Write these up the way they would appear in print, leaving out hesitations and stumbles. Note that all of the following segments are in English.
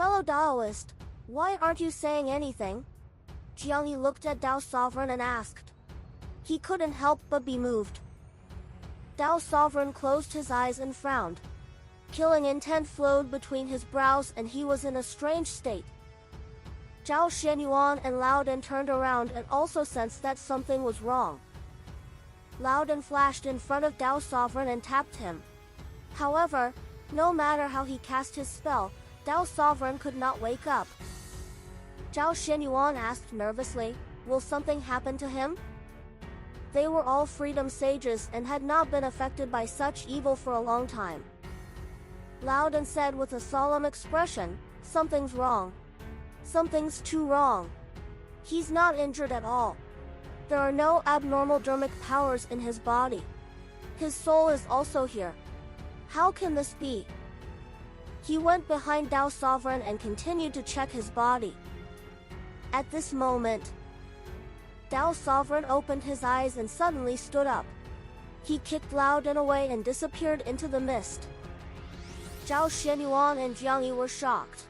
Fellow Taoist, why aren't you saying anything? Jiang Yi looked at Tao Sovereign and asked. He couldn't help but be moved. Tao Sovereign closed his eyes and frowned. Killing intent flowed between his brows and he was in a strange state. Zhao Xianyuan and Loudon turned around and also sensed that something was wrong. Loudon flashed in front of Tao Sovereign and tapped him. However, no matter how he cast his spell, Tao Sovereign could not wake up. Zhao Xianyuan asked nervously, will something happen to him? They were all freedom sages and had not been affected by such evil for a long time. Loudon said with a solemn expression, something's wrong. Something's too wrong. He's not injured at all. There are no abnormal dermic powers in his body. His soul is also here. How can this be? He went behind Tao Sovereign and continued to check his body. At this moment, Tao Sovereign opened his eyes and suddenly stood up. He kicked Loudon away and disappeared into the mist. Zhao Xianyuan and Jiang Yi were shocked.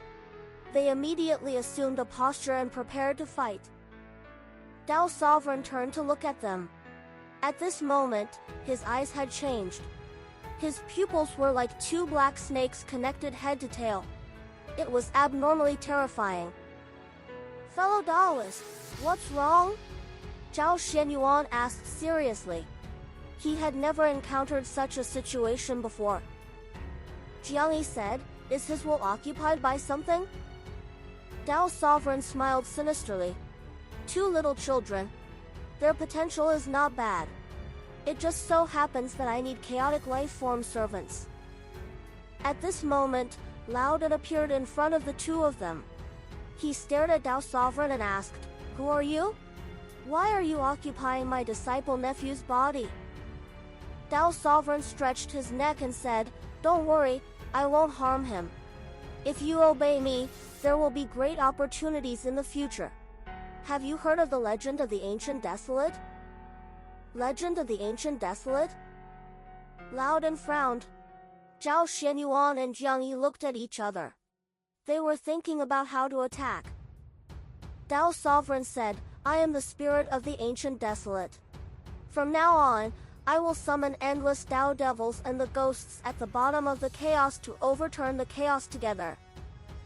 They immediately assumed a posture and prepared to fight. Tao Sovereign turned to look at them. At this moment, his eyes had changed. His pupils were like two black snakes connected head to tail. It was abnormally terrifying. Fellow Taoist, what's wrong? Zhao Xianyuan asked seriously. He had never encountered such a situation before. Jiang Yi said, is his will occupied by something? Tao Sovereign smiled sinisterly. Two little children. Their potential is not bad. It just so happens that I need chaotic life form servants. At this moment, Loudon appeared in front of the two of them. He stared at Tao Sovereign and asked, who are you? Why are you occupying my disciple nephew's body? Tao Sovereign stretched his neck and said, don't worry, I won't harm him. If you obey me, there will be great opportunities in the future. Have you heard of the legend of the Ancient Desolate? Legend of the Ancient Desolate? Loudon frowned. Zhao Xianyuan and Jiang Yi looked at each other. They were thinking about how to attack. Tao Sovereign said, I am the spirit of the Ancient Desolate. From now on, I will summon endless Tao devils and the ghosts at the bottom of the chaos to overturn the chaos together.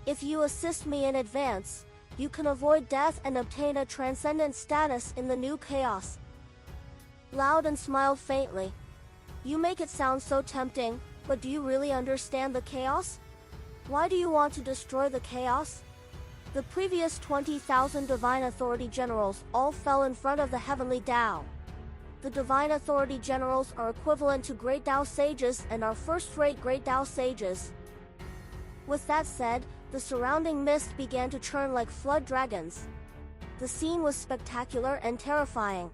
If you assist me in advance, you can avoid death and obtain a transcendent status in the new chaos. Loudon smiled faintly. You make it sound so tempting, but do you really understand the chaos? Why do you want to destroy the chaos? The previous 20,000 Divine Authority Generals all fell in front of the Heavenly Tao. The Divine Authority Generals are equivalent to Great Tao Sages and are first-rate Great Tao Sages. With that said, the surrounding mist began to churn like flood dragons. The scene was spectacular and terrifying.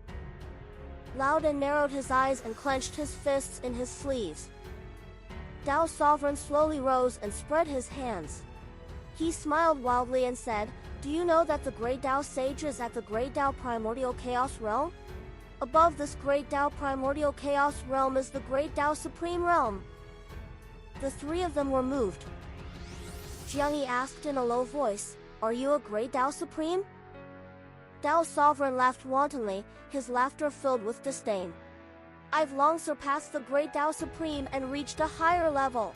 Loudon narrowed his eyes and clenched his fists in his sleeves. Tao Sovereign slowly rose and spread his hands. He smiled wildly and said, do you know that the Great Tao Sage is at the Great Tao Primordial Chaos Realm? Above this Great Tao Primordial Chaos Realm is the Great Tao Supreme Realm. The three of them were moved. Jiang Yi asked in a low voice, are you a Great Tao Supreme? Tao Sovereign laughed wantonly, his laughter filled with disdain. I've long surpassed the Great Tao Supreme and reached a higher level.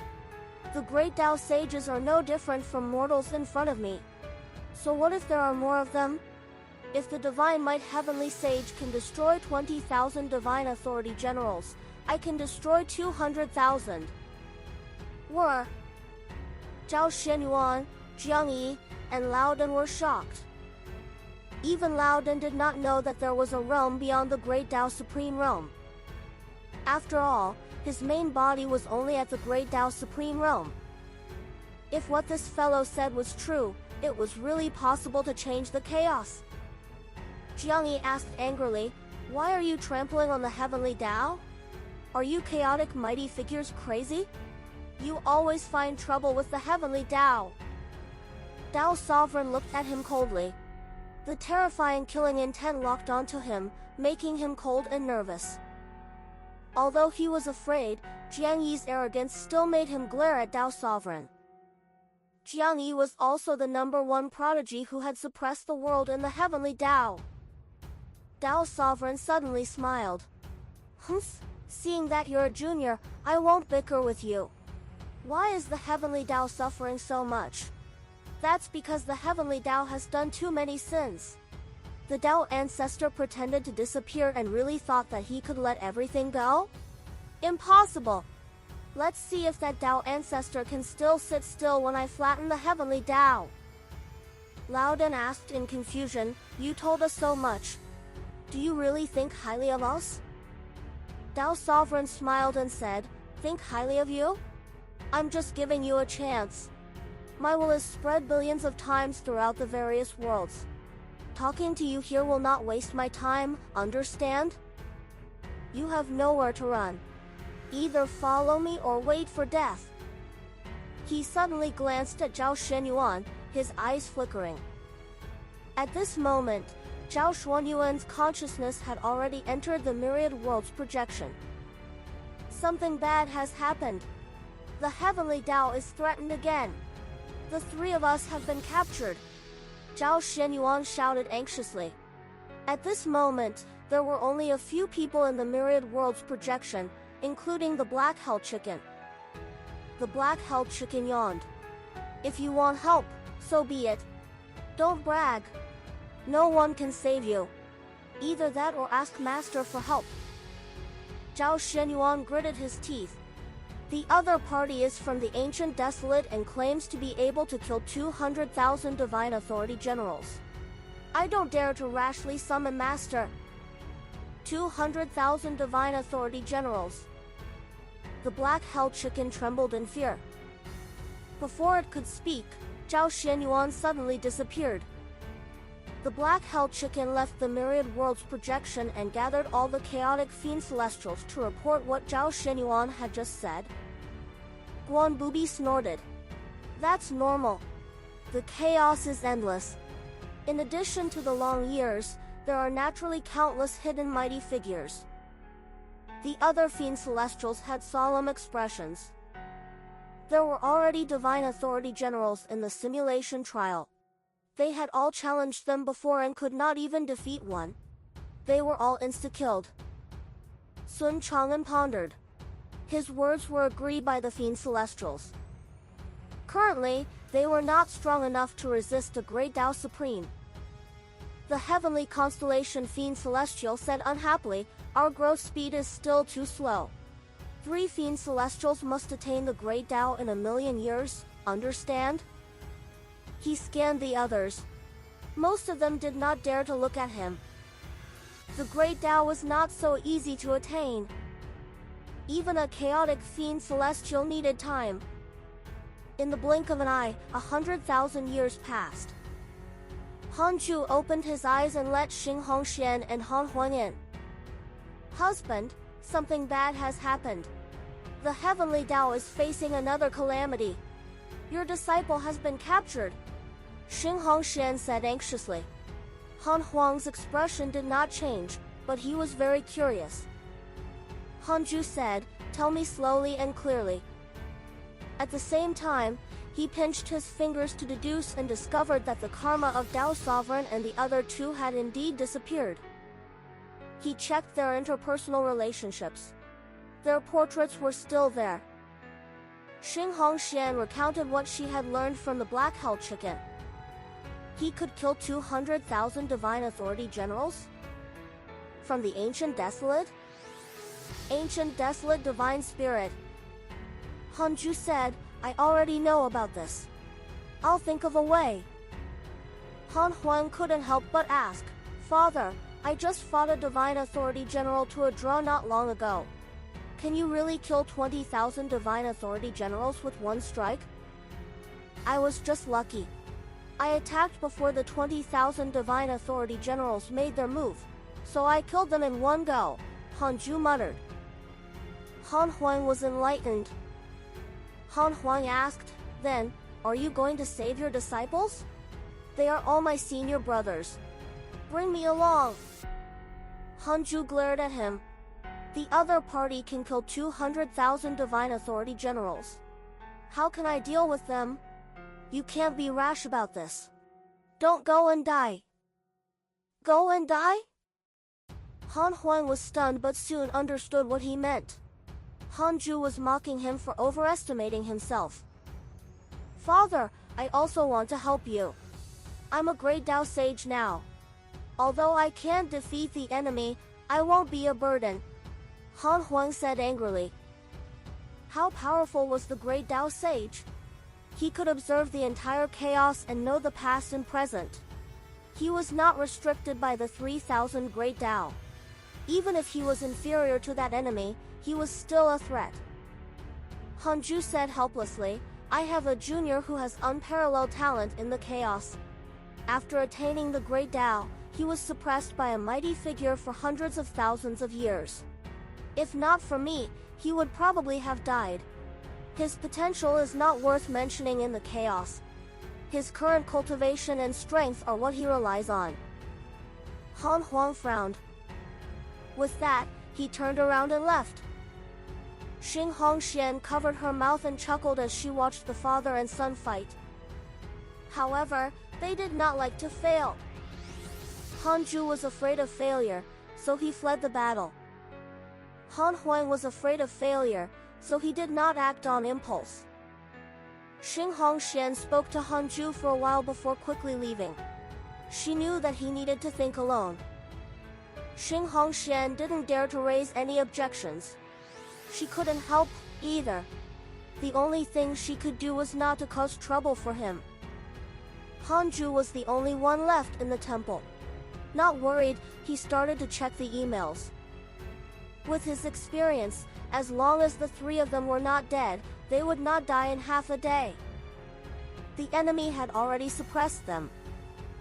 The Great Tao Sages are no different from mortals in front of me. So what if there are more of them? If the Divine Might Heavenly Sage can destroy 20,000 Divine Authority Generals, I can destroy 200,000. Zhao Xianyuan, Jiang Yi, and Loudon were shocked. Even Loudon did not know that there was a realm beyond the Great Tao Supreme Realm. After all, his main body was only at the Great Tao Supreme Realm. If what this fellow said was true, it was really possible to change the chaos. Jiang Yi asked angrily, why are you trampling on the Heavenly Tao? Are you chaotic mighty figures crazy? You always find trouble with the Heavenly Tao. Tao Sovereign looked at him coldly. The terrifying killing intent locked onto him, making him cold and nervous. Although he was afraid, Jiang Yi's arrogance still made him glare at Tao Sovereign. Jiang Yi was also the #1 prodigy who had suppressed the world in the heavenly Tao. Tao Sovereign suddenly smiled. Humph, seeing that you're a junior, I won't bicker with you. Why is the heavenly Tao suffering so much? That's because the heavenly Tao has done too many sins. The Tao ancestor pretended to disappear and really thought that he could let everything go? Impossible. Let's see if that Tao ancestor can still sit still when I flatten the heavenly Tao. Loudon asked in confusion, you told us so much. Do you really think highly of us? Tao Sovereign smiled and said, think highly of you? I'm just giving you a chance. My will is spread billions of times throughout the various worlds. Talking to you here will not waste my time, understand? You have nowhere to run. Either follow me or wait for death. He suddenly glanced at Zhao Shenyuan, his eyes flickering. At this moment, Zhao Xuanyuan's consciousness had already entered the myriad worlds projection. Something bad has happened. The heavenly Tao is threatened again. The three of us have been captured. Zhao Shenyuan shouted anxiously. At this moment, there were only a few people in the myriad worlds projection, including the Black Hell Chicken. The Black Hell Chicken yawned. If you want help, so be it. Don't brag. No one can save you. Either that or ask Master for help. Zhao Shenyuan gritted his teeth. The other party is from the ancient desolate and claims to be able to kill 200,000 divine authority generals. I don't dare to rashly summon Master. 200,000 divine authority generals. The Black Hell Chicken trembled in fear. Before it could speak, Zhao Shenyuan suddenly disappeared. The Black Hell Chicken left the myriad worlds projection and gathered all the chaotic fiend celestials to report what Zhao Shenyuan had just said. Guan Bubi snorted. That's normal. The chaos is endless. In addition to the long years, there are naturally countless hidden mighty figures. The other fiend celestials had solemn expressions. There were already divine authority generals in the simulation trial. They had all challenged them before and could not even defeat one. They were all insta-killed. Sun Chang'an pondered. His words were agreed by the fiend celestials. Currently, they were not strong enough to resist the great Tao Supreme. The heavenly constellation Fiend Celestial said unhappily, our growth speed is still too slow. 3 Fiend Celestials must attain the Great Tao in 1,000,000 years, understand? He scanned the others. Most of them did not dare to look at him. The Great Tao was not so easy to attain. Even a chaotic Fiend Celestial needed time. In the blink of an eye, 100,000 years passed. Han Chu opened his eyes and let Xing Hongxian and Han Huan in. Husband, something bad has happened. The heavenly Tao is facing another calamity. Your disciple has been captured. Xing Hongxian said anxiously. Han Huang's expression did not change, but he was very curious. Han Ju said, tell me slowly and clearly. At the same time, he pinched his fingers to deduce and discovered that the karma of Tao Sovereign and the other 2 had indeed disappeared. He checked their interpersonal relationships. Their portraits were still there. Xing Hongxian recounted what she had learned from the Black Hell Chicken. He could kill 200,000 divine authority generals? From the Ancient Desolate? Ancient Desolate Divine Spirit. Han Ju said, I already know about this. I'll think of a way. Han Huan couldn't help but ask, Father, I just fought a divine authority general to a draw not long ago. Can you really kill 20,000 divine authority generals with one strike? I was just lucky. I attacked before the 20,000 divine authority generals made their move, so I killed them in one go, Han Ju muttered. Han Huan was enlightened. Han Huan asked, then, are you going to save your disciples? They are all my senior brothers. Bring me along. Han Ju glared at him. The other party can kill 200,000 divine authority generals. How can I deal with them? You can't be rash about this. Don't go and die. Go and die? Han Huang was stunned but soon understood what he meant. Hanju was mocking him for overestimating himself. Father, I also want to help you. I'm a great Dao sage now. Although I can't defeat the enemy, I won't be a burden, Han Huang said angrily. How powerful was the great Dao sage? He could observe the entire chaos and know the past and present. He was not restricted by the 3,000 great Dao. Even if he was inferior to that enemy, he was still a threat. Hanju said helplessly, I have a junior who has unparalleled talent in the chaos. After attaining the great Dao, he was suppressed by a mighty figure for hundreds of thousands of years. If not for me, he would probably have died. His potential is not worth mentioning in the chaos. His current cultivation and strength are what he relies on. Han Huang frowned. With that, he turned around and left. Xing Hongxian covered her mouth and chuckled as she watched the father and son fight. However, they did not like to fail. Hanju was afraid of failure, so he fled the battle. Han Huang was afraid of failure, so he did not act on impulse. Xing Hongxian spoke to Hanju for a while before quickly leaving. She knew that he needed to think alone. Xing Hongxian didn't dare to raise any objections. She couldn't help, either. The only thing she could do was not to cause trouble for him. Hanju was the only one left in the temple. Not worried, he started to check the emails. With his experience, as long as the three of them were not dead, they would not die in half a day. The enemy had already suppressed them.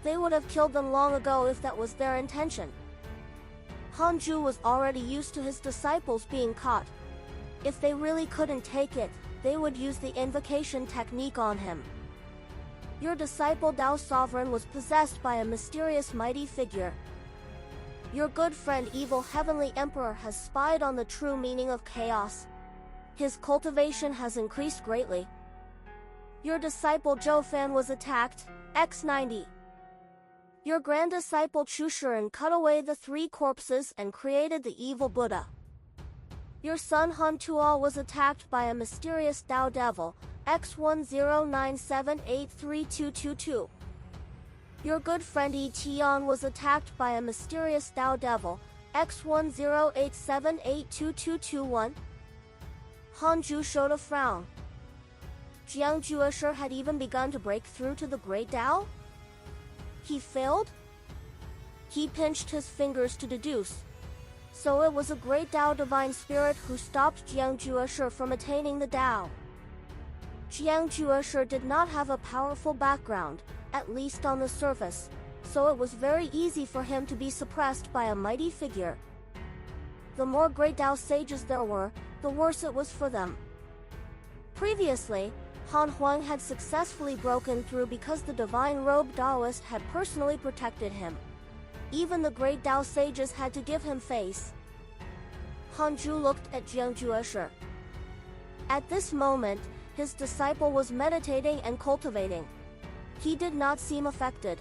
They would have killed them long ago if that was their intention. Hanju was already used to his disciples being caught. If they really couldn't take it, they would use the invocation technique on him. Your disciple Dao Sovereign was possessed by a mysterious mighty figure. Your good friend Evil Heavenly Emperor has spied on the true meaning of chaos. His cultivation has increased greatly. Your disciple Zhou Fan was attacked, X90. Your grand disciple Chushuren cut away the 3 corpses and created the evil Buddha. Your son Han Tuo was attacked by a mysterious Dao Devil, X1097832222. Your good friend Yi Tian was attacked by a mysterious Dao Devil, X1087822221. Hanju showed a frown. Jiang Juesher had even begun to break through to the Great Dao? He failed? He pinched his fingers to deduce. So it was a Great Dao Divine Spirit who stopped Jiang Juesher from attaining the Dao. Jiang Juesher did not have a powerful background, at least on the surface, so it was very easy for him to be suppressed by a mighty figure. The more Great Dao sages there were, the worse it was for them. Previously, Han Huang had successfully broken through because the Divine Robed Daoist had personally protected him. Even the Great Dao sages had to give him face. Hanju looked at Jiang Juesher. At this moment, his disciple was meditating and cultivating. He did not seem affected.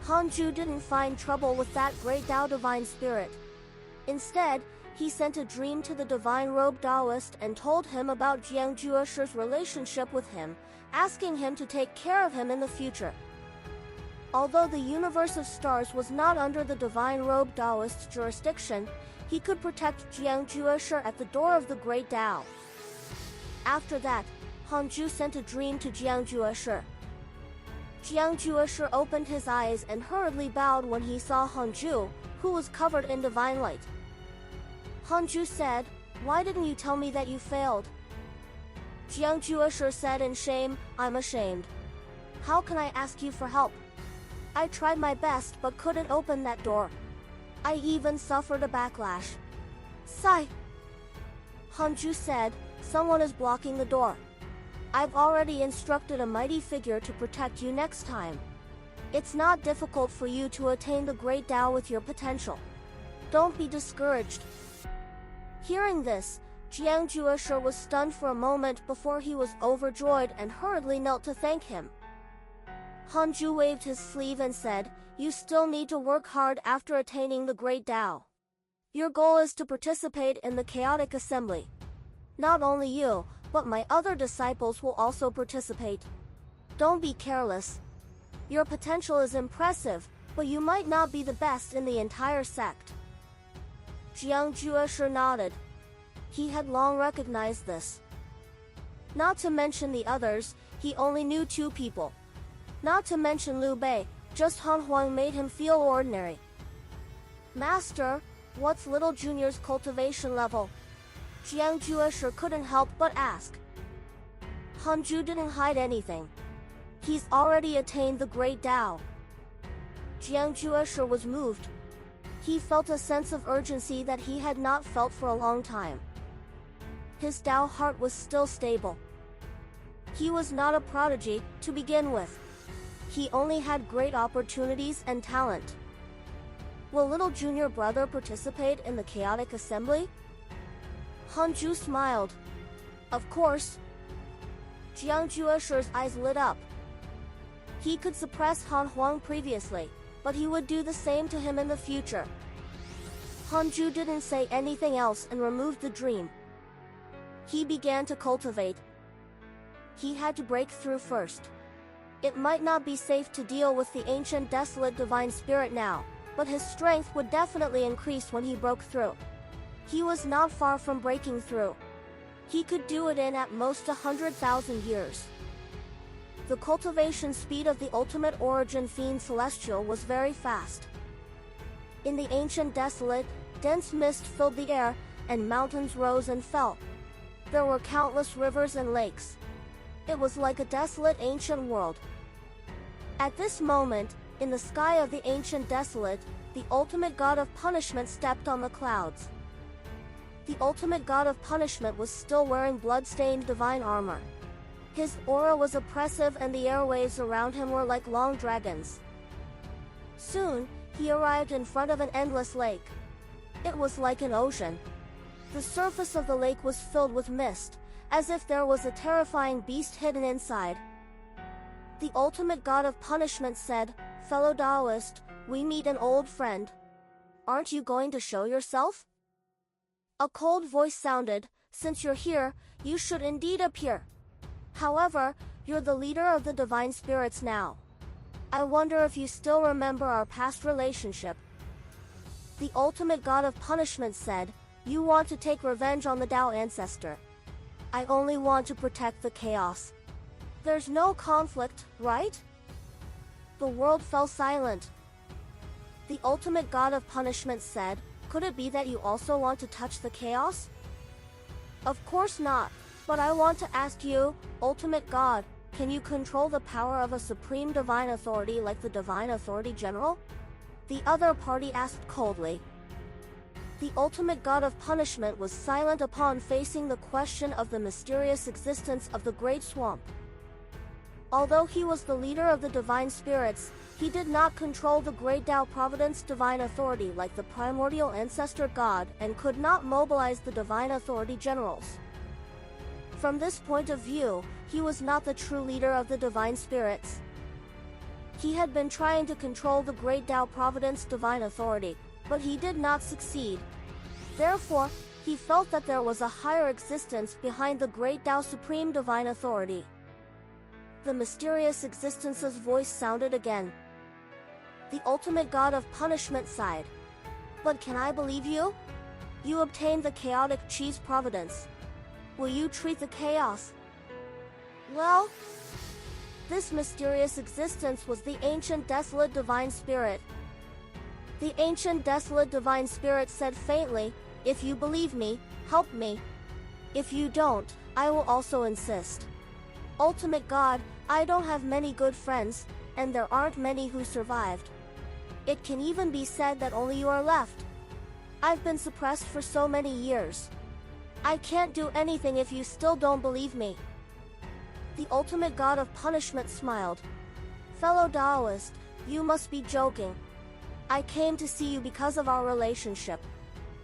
Hanju didn't find trouble with that Great Dao Divine Spirit. Instead, he sent a dream to the Divine Robed Daoist and told him about Jiang Juesher's relationship with him, asking him to take care of him in the future. Although the universe of stars was not under the Divine Robed Daoist's jurisdiction, he could protect Jiang Juesher at the door of the Great Dao. After that, Hanju sent a dream to Jiang Juesher. Jiang Juesher opened his eyes and hurriedly bowed when he saw Hanju, who was covered in divine light. Hanju said, "Why didn't you tell me that you failed?" Jiang Juesher said in shame, "I'm ashamed. How can I ask you for help? I tried my best but couldn't open that door. I even suffered a backlash." Sigh. Hanju said, "Someone is blocking the door. I've already instructed a mighty figure to protect you next time. It's not difficult for you to attain the Great Dao with your potential. Don't be discouraged." Hearing this, Jiangjuesher was stunned for a moment before he was overjoyed and hurriedly knelt to thank him. Hanju waved his sleeve and said, "You still need to work hard after attaining the Great Tao. Your goal is to participate in the chaotic assembly. Not only you, but my other disciples will also participate. Don't be careless. Your potential is impressive, but you might not be the best in the entire sect." Jiangjuesher nodded. He had long recognized this. Not to mention the others, he only knew 2 people. Not to mention Liu Bei, just Han Huang made him feel ordinary. "Master, what's little Junior's cultivation level?" Jiangjuesher couldn't help but ask. Hanju didn't hide anything. "He's already attained the Great Tao." Jiangjuesher was moved. He felt a sense of urgency that he had not felt for a long time. His Tao heart was still stable. He was not a prodigy, to begin with. He only had great opportunities and talent. Will little junior brother participate in the chaotic assembly? Hanju smiled. Of course. Jiangjuesher's eyes lit up. He could suppress Han Huang previously, but he would do the same to him in the future. Hanju didn't say anything else and removed the dream. He began to cultivate. He had to break through first. It might not be safe to deal with the ancient desolate divine spirit now, but his strength would definitely increase when he broke through. He was not far from breaking through. He could do it in at most 100,000 years. The cultivation speed of the ultimate origin fiend Celestial was very fast. In the ancient desolate, dense mist filled the air, and mountains rose and fell. There were countless rivers and lakes. It was like a desolate ancient world. At this moment, in the sky of the ancient desolate, the ultimate god of punishment stepped on the clouds. The ultimate god of punishment was still wearing blood-stained divine armor. His aura was oppressive and the airwaves around him were like long dragons. Soon, he arrived in front of an endless lake. It was like an ocean. The surface of the lake was filled with mist, as if there was a terrifying beast hidden inside. The ultimate god of punishment said, "Fellow Taoist, we meet an old friend. Aren't you going to show yourself?" A cold voice sounded, "Since you're here, you should indeed appear. However, you're the leader of the divine spirits now. I wonder if you still remember our past relationship." The ultimate god of punishment said, "You want to take revenge on the Tao ancestor. I only want to protect the chaos. There's no conflict, right?" The world fell silent. The ultimate god of punishment said, "Could it be that you also want to touch the chaos?" "Of course not, but I want to ask you, ultimate god, can you control the power of a supreme divine authority like the divine authority general?" The other party asked coldly. The ultimate god of punishment was silent upon facing the question of the mysterious existence of the Great Swamp. Although he was the leader of the divine spirits, he did not control the Great Tao Providence divine authority like the primordial ancestor god and could not mobilize the divine authority generals. From this point of view, he was not the true leader of the divine spirits. He had been trying to control the Great Tao Providence divine authority, but he did not succeed. Therefore, he felt that there was a higher existence behind the Great Tao Supreme Divine Authority. The mysterious existence's voice sounded again. The ultimate god of punishment sighed. "But can I believe you? You obtained the chaotic cheese providence. Will you treat the chaos?" "Well," this mysterious existence was the ancient desolate divine spirit. The ancient desolate divine spirit said faintly, "If you believe me, help me. If you don't, I will also insist. Ultimate God, I don't have many good friends, and there aren't many who survived. It can even be said that only you are left. I've been suppressed for so many years. I can't do anything if you still don't believe me." The ultimate god of punishment smiled. "Fellow Taoist, you must be joking. I came to see you because of our relationship.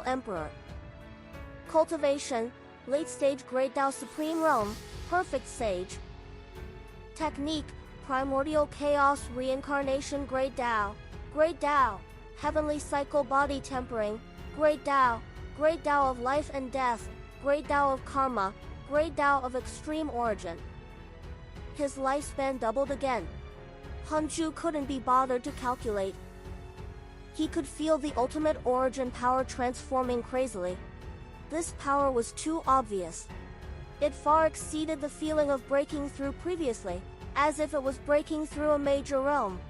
Primordial Emperor. Cultivation, Late Stage Great Tao Supreme Realm, Perfect Sage. Technique, Primordial Chaos Reincarnation Great Tao, Heavenly Cycle Body Tempering, Great Tao of Life and Death, Great Tao of Karma, Great Tao of Extreme Origin. His lifespan doubled again. Hanju couldn't be bothered to calculate. He could feel the ultimate origin power transforming crazily. This power was too obvious. It far exceeded the feeling of breaking through previously, as if it was breaking through a major realm.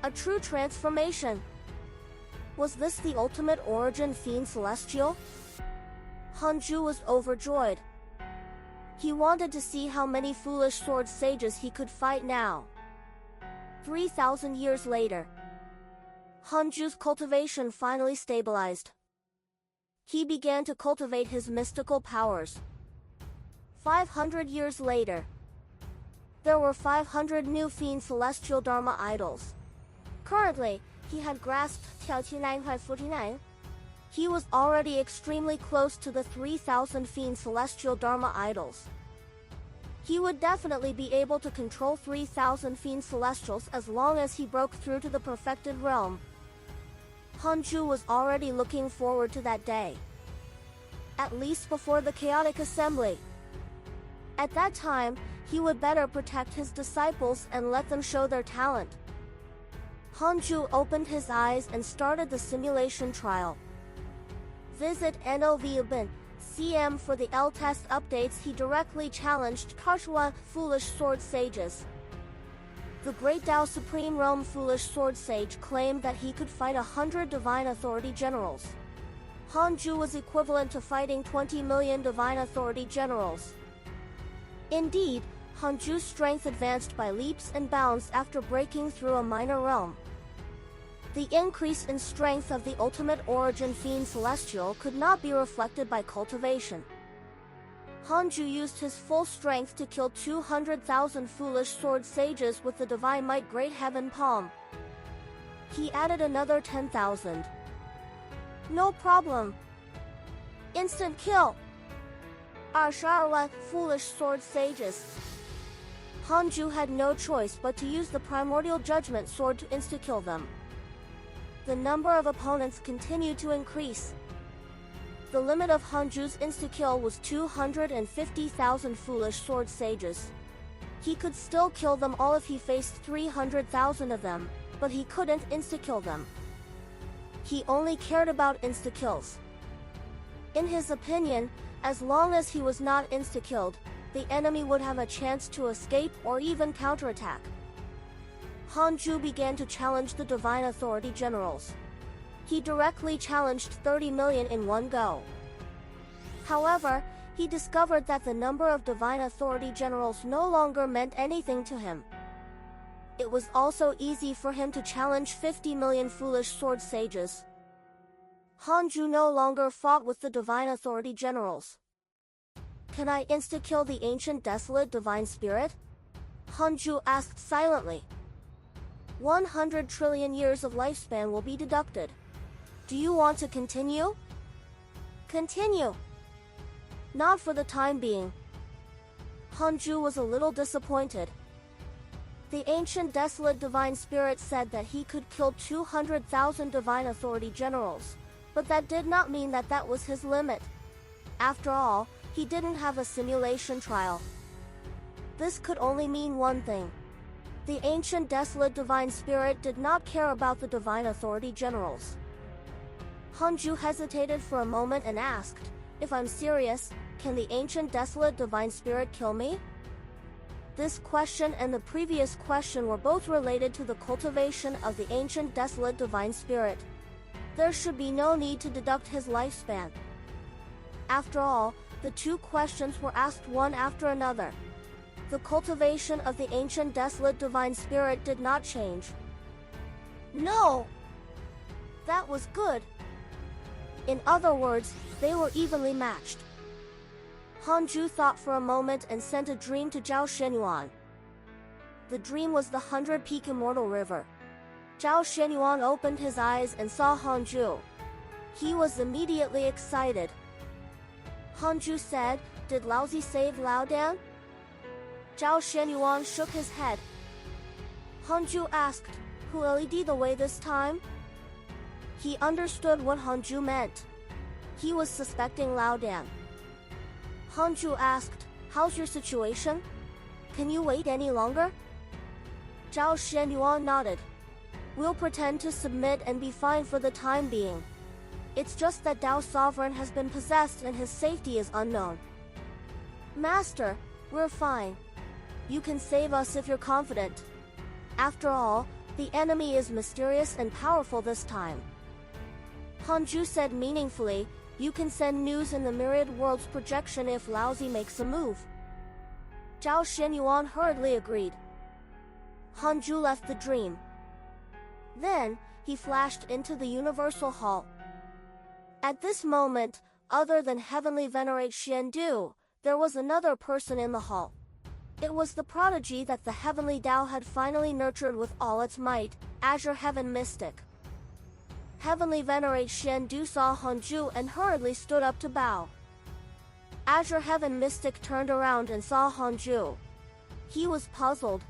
A true transformation. Was this the ultimate origin fiend celestial? Hanju was overjoyed. He wanted to see how many foolish sword sages he could fight now. 3,000 years later, Hanju's cultivation finally stabilized. He began to cultivate his mystical powers. 500 years later, there were 500 new fiend celestial Dharma idols. Currently, he had grasped 49.49. He was already extremely close to the 3,000 fiend celestial Dharma idols. He would definitely be able to control 3,000 fiend celestials as long as he broke through to the perfected realm. Hanju was already looking forward to that day. At least before the chaotic assembly. At that time, he would better protect his disciples and let them show their talent. Hanju opened his eyes and started the simulation trial. Visit NOV CM for the L-test updates. He directly challenged Kashua, Foolish Sword Sages. The Great Tao Supreme Realm Foolish Sword Sage claimed that he could fight 100 Divine Authority Generals. Hanju was equivalent to fighting 20 million Divine Authority Generals. Indeed, Hanju's strength advanced by leaps and bounds after breaking through a minor realm. The increase in strength of the ultimate origin fiend celestial could not be reflected by cultivation. Hanju used his full strength to kill 200,000 foolish sword sages with the divine might Great Heaven Palm. He added another 10,000. No problem. Instant kill. 22,000 foolish sword sages. Hanju had no choice but to use the primordial judgment sword to insta-kill them. The number of opponents continued to increase. The limit of Hanju's insta-kill was 250,000 foolish sword sages. He could still kill them all if he faced 300,000 of them, but he couldn't insta-kill them. He only cared about insta-kills. In his opinion, as long as he was not insta-killed, the enemy would have a chance to escape or even counterattack. Hanju began to challenge the divine authority generals. He directly challenged 30 million in one go. However, he discovered that the number of divine authority generals no longer meant anything to him. It was also easy for him to challenge 50 million foolish sword sages. Hanju no longer fought with the divine authority generals. Can I insta-kill the ancient desolate divine spirit? Hanju asked silently. 100 trillion years of lifespan will be deducted. Do you want to continue? Continue. Not for the time being. Hanju was a little disappointed. The ancient desolate divine spirit said that he could kill 200,000 divine authority generals, but that did not mean that that was his limit. After all, he didn't have a simulation trial. This could only mean one thing. The ancient desolate divine spirit did not care about the divine authority generals. Hanju hesitated for a moment and asked, if I'm serious, can the ancient desolate divine spirit kill me? This question and the previous question were both related to the cultivation of the ancient desolate divine spirit. There should be no need to deduct his lifespan. After all, the two questions were asked one after another. The cultivation of the ancient desolate divine spirit did not change. No! That was good. In other words, they were evenly matched. Hanju thought for a moment and sent a dream to Zhao Shenyuan. The dream was the 100-peak immortal river. Zhao Shenyuan opened his eyes and saw Hanju. He was immediately excited. Hanju said, did Laozi save Laodan? Zhao Shenyuan shook his head. Hanju asked, who led the way this time? He understood what Hanju meant. He was suspecting Laodan. Hanju asked, how's your situation? Can you wait any longer? Zhao Shenyuan nodded. We'll pretend to submit and be fine for the time being. It's just that Dao Sovereign has been possessed and his safety is unknown. Master, we're fine. You can save us if you're confident. After all, the enemy is mysterious and powerful this time. Hanju said meaningfully, you can send news in the myriad worlds projection if Laozi makes a move. Zhao Shenyuan hurriedly agreed. Hanju left the dream. Then, he flashed into the Universal Hall. At this moment, other than Heavenly Venerate Xiandu, there was another person in the hall. It was the prodigy that the Heavenly Tao had finally nurtured with all its might, Azure Heaven Mystic. Heavenly Venerate Xiandu saw Hanju and hurriedly stood up to bow. Azure Heaven Mystic turned around and saw Hanju. He was puzzled.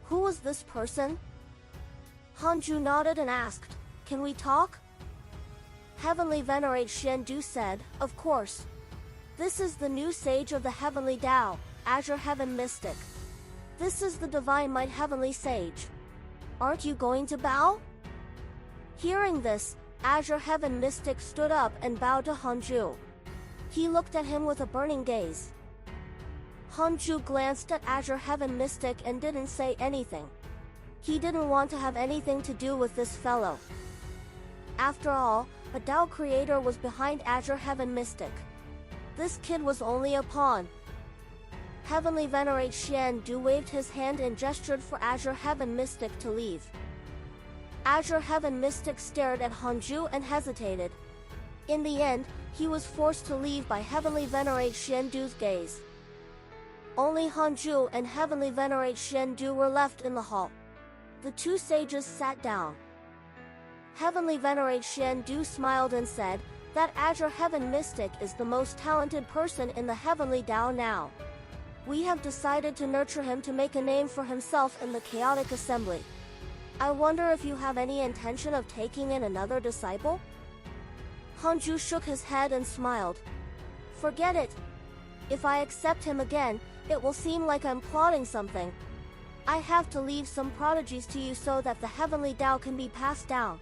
Who was this person? Hanju nodded and asked, can we talk? Heavenly Venerate Xiandu said, of course. This is the new sage of the Heavenly Tao, Azure Heaven Mystic. This is the Divine Might Heavenly Sage. Aren't you going to bow? Hearing this, Azure Heaven Mystic stood up and bowed to Hanju. He looked at him with a burning gaze. Hanju glanced at Azure Heaven Mystic and didn't say anything. He didn't want to have anything to do with this fellow. After all, a Tao creator was behind Azure Heaven Mystic. This kid was only a pawn. Heavenly Venerate Xiandu waved his hand and gestured for Azure Heaven Mystic to leave. Azure Heaven Mystic stared at Hanju and hesitated. In the end, he was forced to leave by Heavenly Venerate Xiandu's gaze. Only Hanju and Heavenly Venerate Xiandu were left in the hall. The two sages sat down. Heavenly Venerate Xiandu smiled and said, that Azure Heaven Mystic is the most talented person in the Heavenly Tao now. We have decided to nurture him to make a name for himself in the chaotic assembly. I wonder if you have any intention of taking in another disciple? Hanju shook his head and smiled. Forget it. If I accept him again, it will seem like I'm plotting something. I have to leave some prodigies to you so that the Heavenly Tao can be passed down.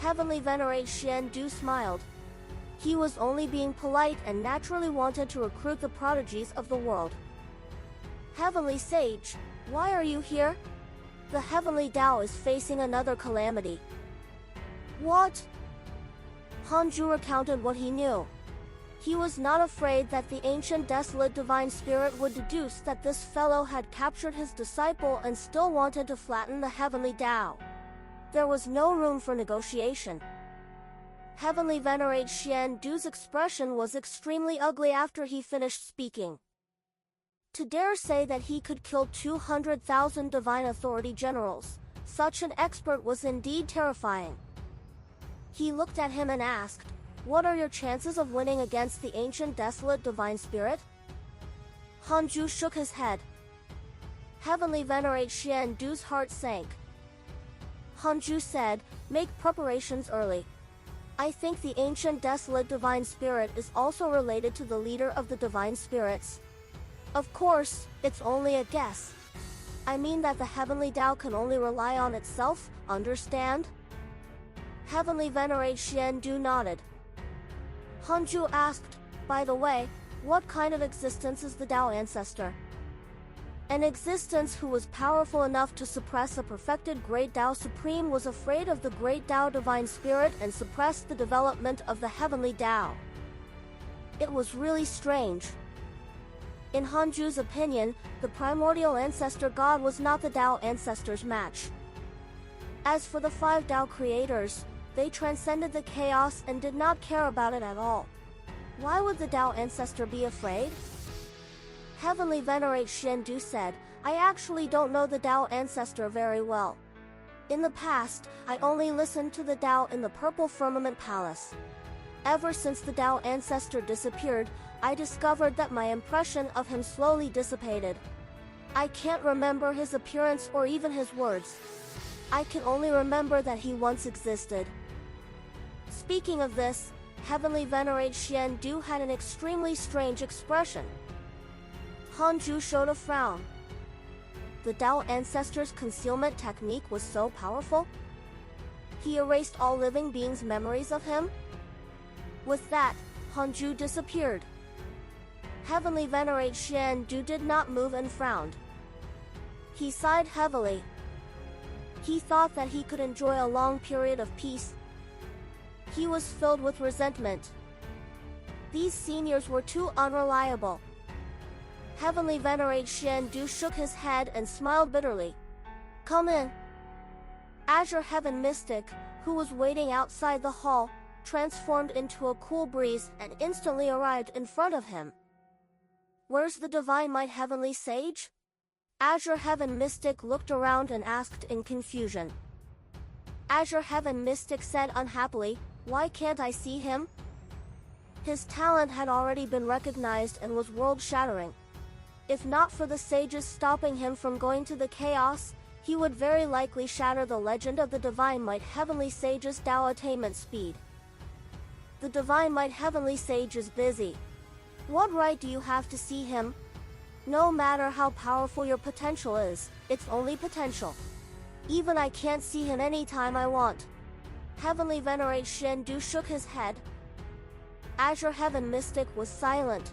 Heavenly Venerate Xiandu smiled. He was only being polite and naturally wanted to recruit the prodigies of the world. Heavenly Sage, why are you here? The heavenly Tao is facing another calamity. What? Hanju recounted what he knew. He was not afraid that the ancient desolate divine spirit would deduce that this fellow had captured his disciple and still wanted to flatten the heavenly Tao. There was no room for negotiation. Heavenly Venerate Xian Du's expression was extremely ugly after he finished speaking. To dare say that he could kill 200,000 divine authority generals, such an expert was indeed terrifying. He looked at him and asked, "What are your chances of winning against the ancient desolate divine spirit?" Hanju shook his head. Heavenly Venerate Xian Du's heart sank. Hanju said, "Make preparations early. I think the ancient desolate divine spirit is also related to the leader of the divine spirits. Of course, it's only a guess. I mean that the heavenly Tao can only rely on itself, understand?" Heavenly Venerate Xian Du nodded. Hanju asked, "By the way, what kind of existence is the Tao ancestor?" An existence who was powerful enough to suppress a perfected great Tao Supreme was afraid of the great Tao Divine Spirit and suppressed the development of the heavenly Tao. It was really strange. In Hanju's opinion, the primordial ancestor god was not the Tao ancestor's match. As for the 5 Tao creators, they transcended the chaos and did not care about it at all. Why would the Tao ancestor be afraid? Heavenly Venerate Xian Du said, "I actually don't know the Tao ancestor very well. In the past, I only listened to the Tao in the Purple Firmament Palace. Ever since the Tao ancestor disappeared, I discovered that my impression of him slowly dissipated. I can't remember his appearance or even his words. I can only remember that he once existed." Speaking of this, Heavenly Venerate Xian Du had an extremely strange expression. Hanju showed a frown. The Tao ancestor's concealment technique was so powerful? He erased all living beings' memories of him? With that, Hanju disappeared. Heavenly Venerate Xian Du did not move and frowned. He sighed heavily. He thought that he could enjoy a long period of peace. He was filled with resentment. These seniors were too unreliable. Heavenly Venerate Xian Du shook his head and smiled bitterly. "Come in." Azure Heaven Mystic, who was waiting outside the hall, transformed into a cool breeze and instantly arrived in front of him. "Where's the Divine Might Heavenly Sage?" Azure Heaven Mystic looked around and asked in confusion. Azure Heaven Mystic said unhappily, "Why can't I see him?" His talent had already been recognized and was world-shattering. If not for the sages stopping him from going to the chaos, he would very likely shatter the legend of the Divine Might Heavenly Sage's Tao attainment speed. The Divine Might Heavenly Sage is busy. What right do you have to see him? No matter how powerful your potential is, it's only potential. Even I can't see him anytime I want." Heavenly Venerate Xian Du shook his head. Azure Heaven Mystic was silent.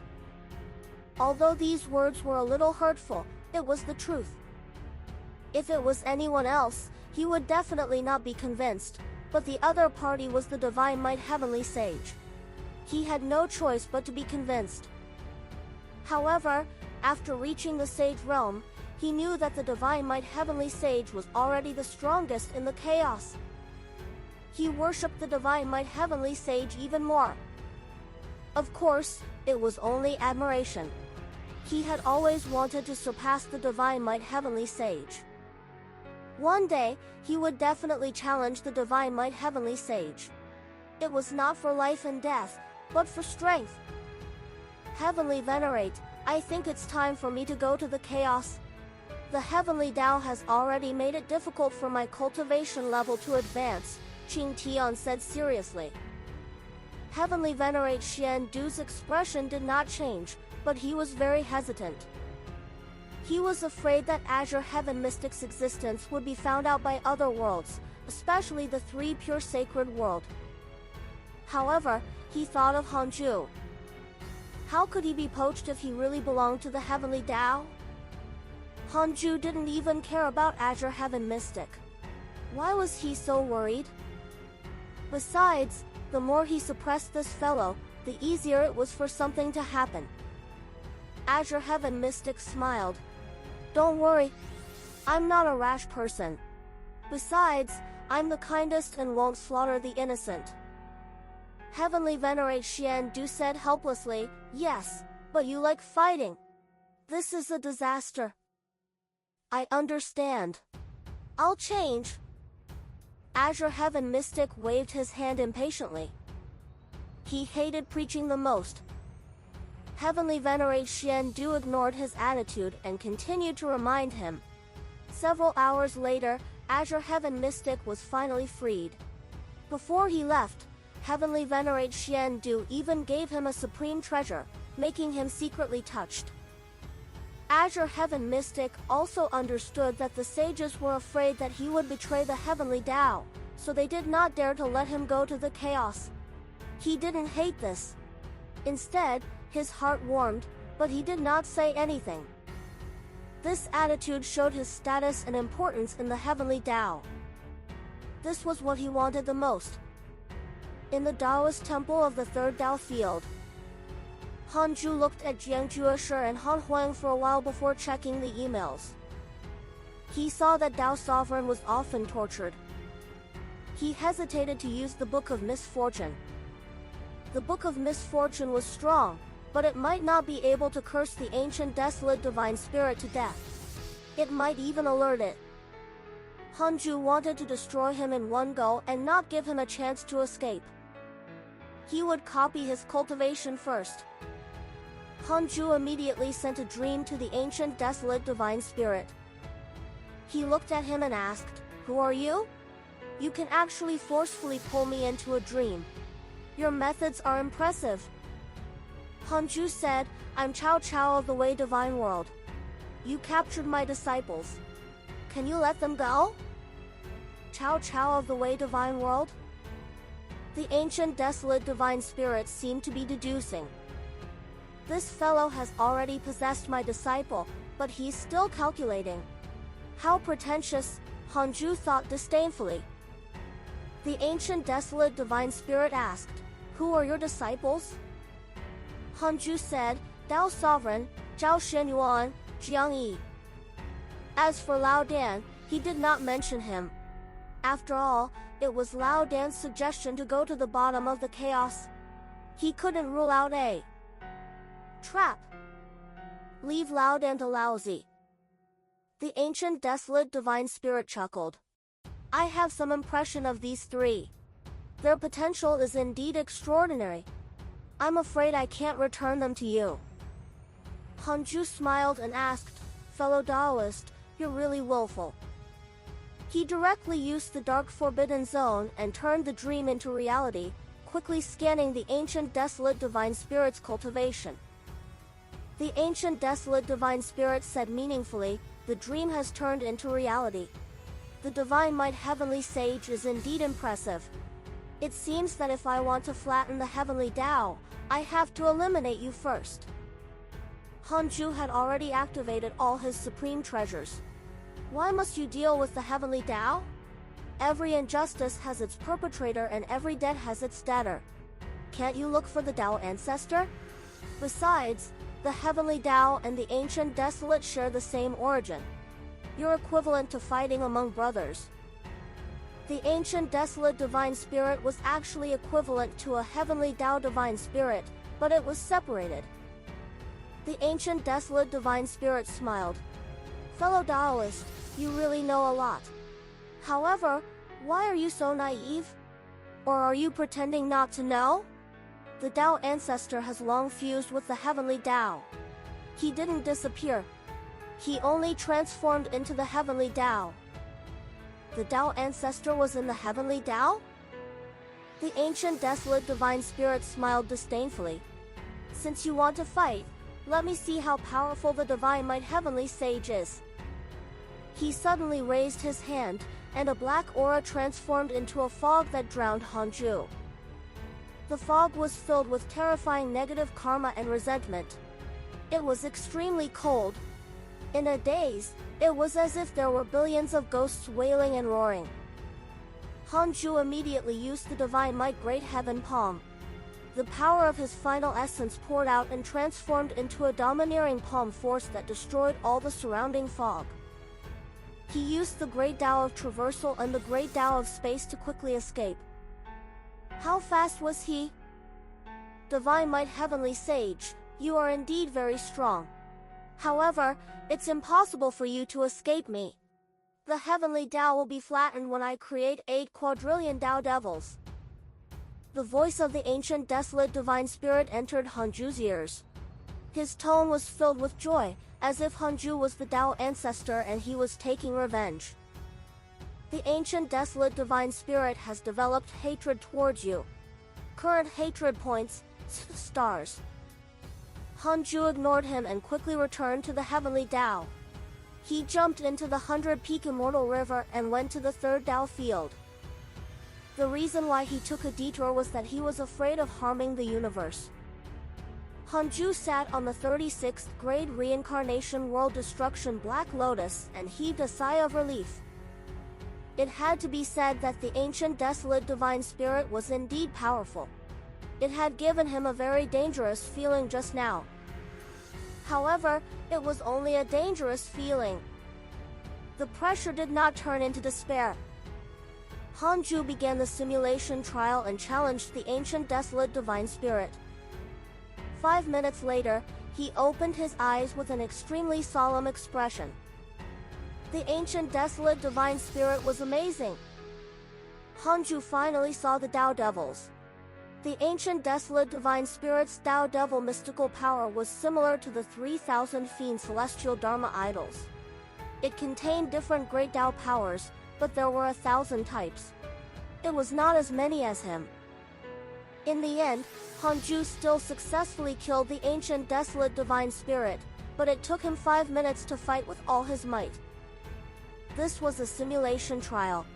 Although these words were a little hurtful, it was the truth. If it was anyone else, he would definitely not be convinced, but the other party was the Divine Might Heavenly Sage. He had no choice but to be convinced. However, after reaching the Sage Realm, he knew that the Divine Might Heavenly Sage was already the strongest in the chaos. He worshipped the Divine Might Heavenly Sage even more. Of course, it was only admiration. He had always wanted to surpass the Divine Might Heavenly Sage. One day, he would definitely challenge the Divine Might Heavenly Sage. It was not for life and death, but for strength. Heavenly Venerate, I think it's time for me to go to the chaos. The Heavenly Tao has already made it difficult for my cultivation level to advance, Qing Tian said seriously. Heavenly Venerate Xian Du's expression did not change, but he was very hesitant. He was afraid that Azure Heaven Mystic's existence would be found out by other worlds, especially the 3 pure sacred world. However, he thought of Hanju. How could he be poached if he really belonged to the Heavenly Tao? Hanju didn't even care about Azure Heaven Mystic. Why was he so worried? Besides, the more he suppressed this fellow, the easier it was for something to happen. Azure Heaven Mystic smiled. Don't worry. I'm not a rash person. Besides, I'm the kindest and won't slaughter the innocent. Heavenly Venerate Xian said helplessly, yes, but you like fighting. This is a disaster. I understand. I'll change. Azure Heaven Mystic waved his hand impatiently. He hated preaching the most. Heavenly Venerate Xian ignored his attitude and continued to remind him. Several hours later, Azure Heaven Mystic was finally freed. Before he left, Heavenly Venerate Xian even gave him a supreme treasure, making him secretly touched. Azure Heaven Mystic also understood that the sages were afraid that he would betray the Heavenly Tao, so they did not dare to let him go to the chaos. He didn't hate this. Instead, his heart warmed, but he did not say anything. This attitude showed his status and importance in the Heavenly Tao. This was what he wanted the most. In the Taoist temple of the third Tao field, Hanju looked at Jiang Jueshe and Han Huang for a while before checking the emails. He saw that Tao Sovereign was often tortured. He hesitated to use the Book of Misfortune. The Book of Misfortune was strong, but it might not be able to curse the ancient desolate divine spirit to death. It might even alert it. Hanju wanted to destroy him in one go and not give him a chance to escape. He would copy his cultivation first. Hanju immediately sent a dream to the ancient desolate divine spirit. He looked at him and asked, "Who are you? You can actually forcefully pull me into a dream. Your methods are impressive." Hanju said, "I'm Cao Cao of the Way Divine World. You captured my disciples. Can you let them go?" Cao Cao of the Way Divine World? The ancient desolate divine spirit seemed to be deducing. This fellow has already possessed my disciple, but he's still calculating. How pretentious, Hanju thought disdainfully. The ancient desolate divine spirit asked, "Who are your disciples?" Hanju said, "Tao Sovereign, Zhao Shenyuan, Jiang Yi." As for Lao Dan, he did not mention him. After all, it was Lao Dan's suggestion to go to the bottom of the chaos. He couldn't rule out a trap. Leave Lao Dan to Laozi. The ancient desolate divine spirit chuckled. I have some impression of these three. Their potential is indeed extraordinary. I'm afraid I can't return them to you. Hanju smiled and asked, "Fellow Taoist, you're really willful." He directly used the dark forbidden zone and turned the dream into reality, quickly scanning the ancient desolate divine spirit's cultivation. The ancient desolate divine spirit said meaningfully, "The dream has turned into reality. The divine might heavenly sage is indeed impressive. It seems that if I want to flatten the heavenly Tao, I have to eliminate you first." Hanju had already activated all his supreme treasures. Why must you deal with the heavenly Tao? Every injustice has its perpetrator and every debt has its debtor. Can't you look for the Tao ancestor? Besides, the heavenly Tao and the ancient desolate share the same origin. You're equivalent to fighting among brothers. The ancient desolate divine spirit was actually equivalent to a heavenly Tao divine spirit, but it was separated. The ancient desolate divine spirit smiled. Fellow Taoist, you really know a lot. However, why are you so naive? Or are you pretending not to know? The Tao ancestor has long fused with the heavenly Tao. He didn't disappear. He only transformed into the heavenly Tao. The Tao ancestor was in the heavenly Tao? The ancient desolate divine spirit smiled disdainfully. Since you want to fight, let me see how powerful the divine might heavenly sage is. He suddenly raised his hand, and a black aura transformed into a fog that drowned Hanju. The fog was filled with terrifying negative karma and resentment. It was extremely cold. In a daze, it was as if there were billions of ghosts wailing and roaring. Hanju immediately used the divine might Great Heaven Palm. The power of his final essence poured out and transformed into a domineering palm force that destroyed all the surrounding fog. He used the Great Tao of Traversal and the Great Tao of Space to quickly escape. How fast was he? Divine Might Heavenly Sage, you are indeed very strong. However, it's impossible for you to escape me. The Heavenly Tao will be flattened when I create 8 quadrillion Tao Devils. The voice of the ancient desolate divine spirit entered Hanju's ears. His tone was filled with joy, as if Hanju was the Tao ancestor and he was taking revenge. The ancient desolate divine spirit has developed hatred towards you. Current hatred points, stars. Hanju ignored him and quickly returned to the heavenly Tao. He jumped into the 100-peak immortal river and went to the third Tao field. The reason why he took a detour was that he was afraid of harming the universe. Hanju sat on the 36th grade reincarnation world destruction Black Lotus and heaved a sigh of relief. It had to be said that the ancient desolate divine spirit was indeed powerful. It had given him a very dangerous feeling just now. However, it was only a dangerous feeling. The pressure did not turn into despair. Hanju began the simulation trial and challenged the ancient desolate divine spirit. 5 minutes later, he opened his eyes with an extremely solemn expression. The ancient desolate divine spirit was amazing. Hanju finally saw the Tao Devils. The ancient desolate divine spirit's Tao Devil mystical power was similar to the 3,000 fiend celestial Dharma idols. It contained different great Tao powers, but there were 1,000 types. It was not as many as him. In the end, Hanju still successfully killed the ancient desolate divine spirit, but it took him 5 minutes to fight with all his might. This was a simulation trial.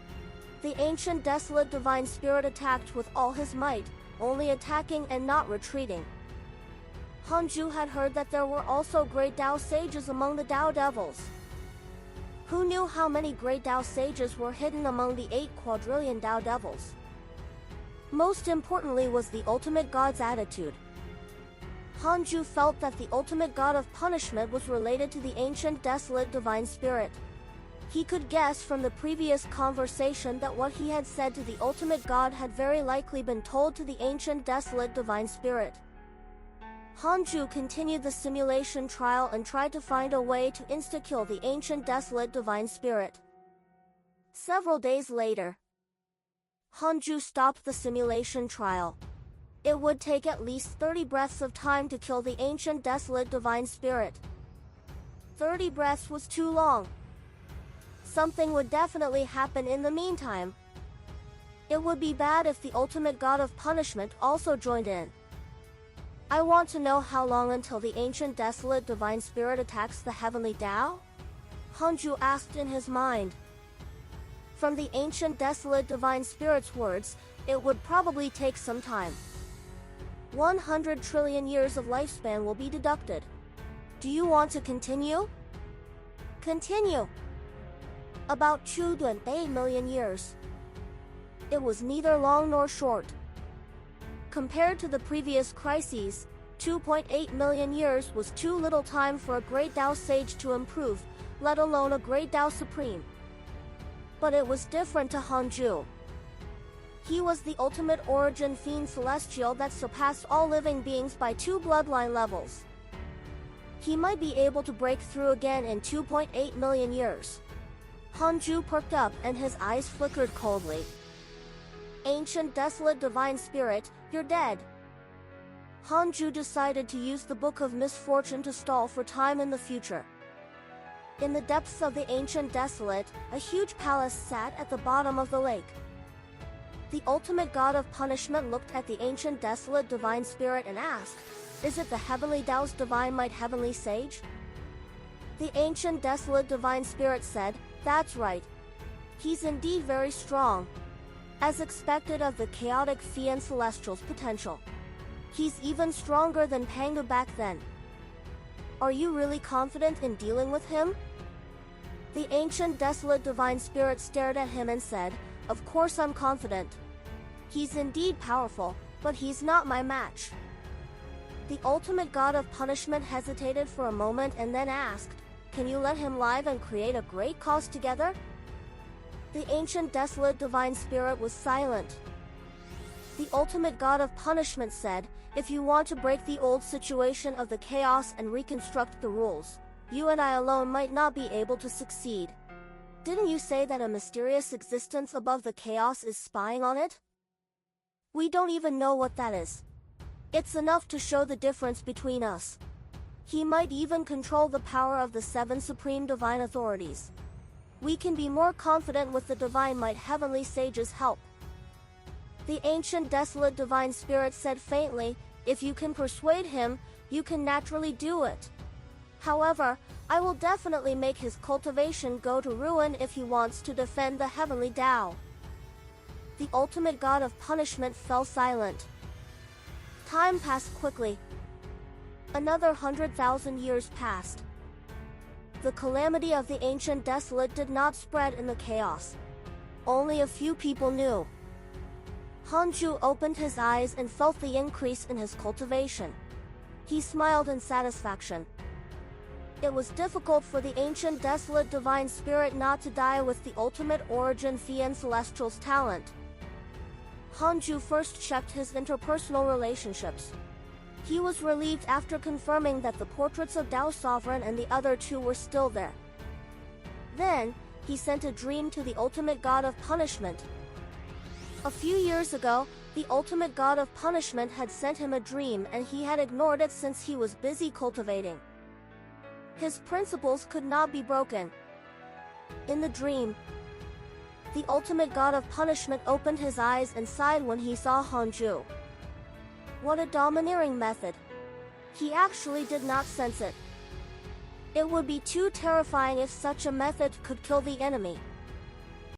The ancient desolate divine spirit attacked with all his might, only attacking and not retreating. Hanju had heard that there were also great Tao sages among the Tao Devils. Who knew how many great Tao sages were hidden among the 8 quadrillion Tao Devils? Most importantly was the ultimate god's attitude. Hanju felt that the ultimate god of punishment was related to the ancient desolate divine spirit. He could guess from the previous conversation that what he had said to the ultimate god had very likely been told to the ancient desolate divine spirit. Hanju continued the simulation trial and tried to find a way to insta-kill the ancient desolate divine spirit. Several days later, Hanju stopped the simulation trial. It would take at least 30 breaths of time to kill the ancient desolate divine spirit. 30 breaths was too long. Something would definitely happen in the meantime. It would be bad if the ultimate god of punishment also joined in. I want to know how long until the ancient desolate divine spirit attacks the heavenly Tao? Hanju asked in his mind. From the ancient desolate divine spirit's words, it would probably take some time. 100 trillion years of lifespan will be deducted. Do you want to continue? Continue. About 2.8 million years. It was neither long nor short. Compared to the previous crises, 2.8 million years was too little time for a great Tao sage to improve, let alone a great Tao supreme. But it was different to Hanju. He was the ultimate origin fiend celestial that surpassed all living beings by 2 bloodline levels. He might be able to break through again in 2.8 million years. Hanju perked up and his eyes flickered coldly. Ancient desolate divine spirit, you're dead. Hanju decided to use the Book of Misfortune to stall for time in the future. In the depths of the ancient desolate, a huge palace sat at the bottom of the lake. The ultimate god of punishment looked at the ancient desolate divine spirit and asked, "Is it the heavenly Tao's divine might heavenly sage?" The ancient desolate divine spirit said, "That's right. He's indeed very strong. As expected of the chaotic fiend celestial's potential. He's even stronger than Pangu back then." Are you really confident in dealing with him? The ancient desolate divine spirit stared at him and said, "Of course I'm confident. He's indeed powerful, but he's not my match." The ultimate god of punishment hesitated for a moment and then asked, "Can you let him live and create a great cause together?" The ancient desolate divine spirit was silent. The ultimate god of punishment said, "If you want to break the old situation of the chaos and reconstruct the rules, you and I alone might not be able to succeed. Didn't you say that a mysterious existence above the chaos is spying on it? We don't even know what that is. It's enough to show the difference between us. He might even control the power of the 7 supreme divine authorities. We can be more confident with the divine might heavenly sages help." The ancient desolate divine spirit said faintly, "If you can persuade him, you can naturally do it. However, I will definitely make his cultivation go to ruin if he wants to defend the heavenly Tao." The ultimate god of punishment fell silent. Time passed quickly. Another 100,000 years passed. The calamity of the ancient desolate did not spread in the chaos. Only a few people knew. Hanju opened his eyes and felt the increase in his cultivation. He smiled in satisfaction. It was difficult for the ancient desolate divine spirit not to die with the ultimate origin Thean Celestial's talent. Hanju first checked his interpersonal relationships. He was relieved after confirming that the portraits of Tao Sovereign and the other 2 were still there. Then, he sent a dream to the ultimate god of punishment. A few years ago, the ultimate god of punishment had sent him a dream and he had ignored it since he was busy cultivating. His principles could not be broken. In the dream, the ultimate god of punishment opened his eyes and sighed when he saw Hanju. What a domineering method. He actually did not sense it. It would be too terrifying if such a method could kill the enemy.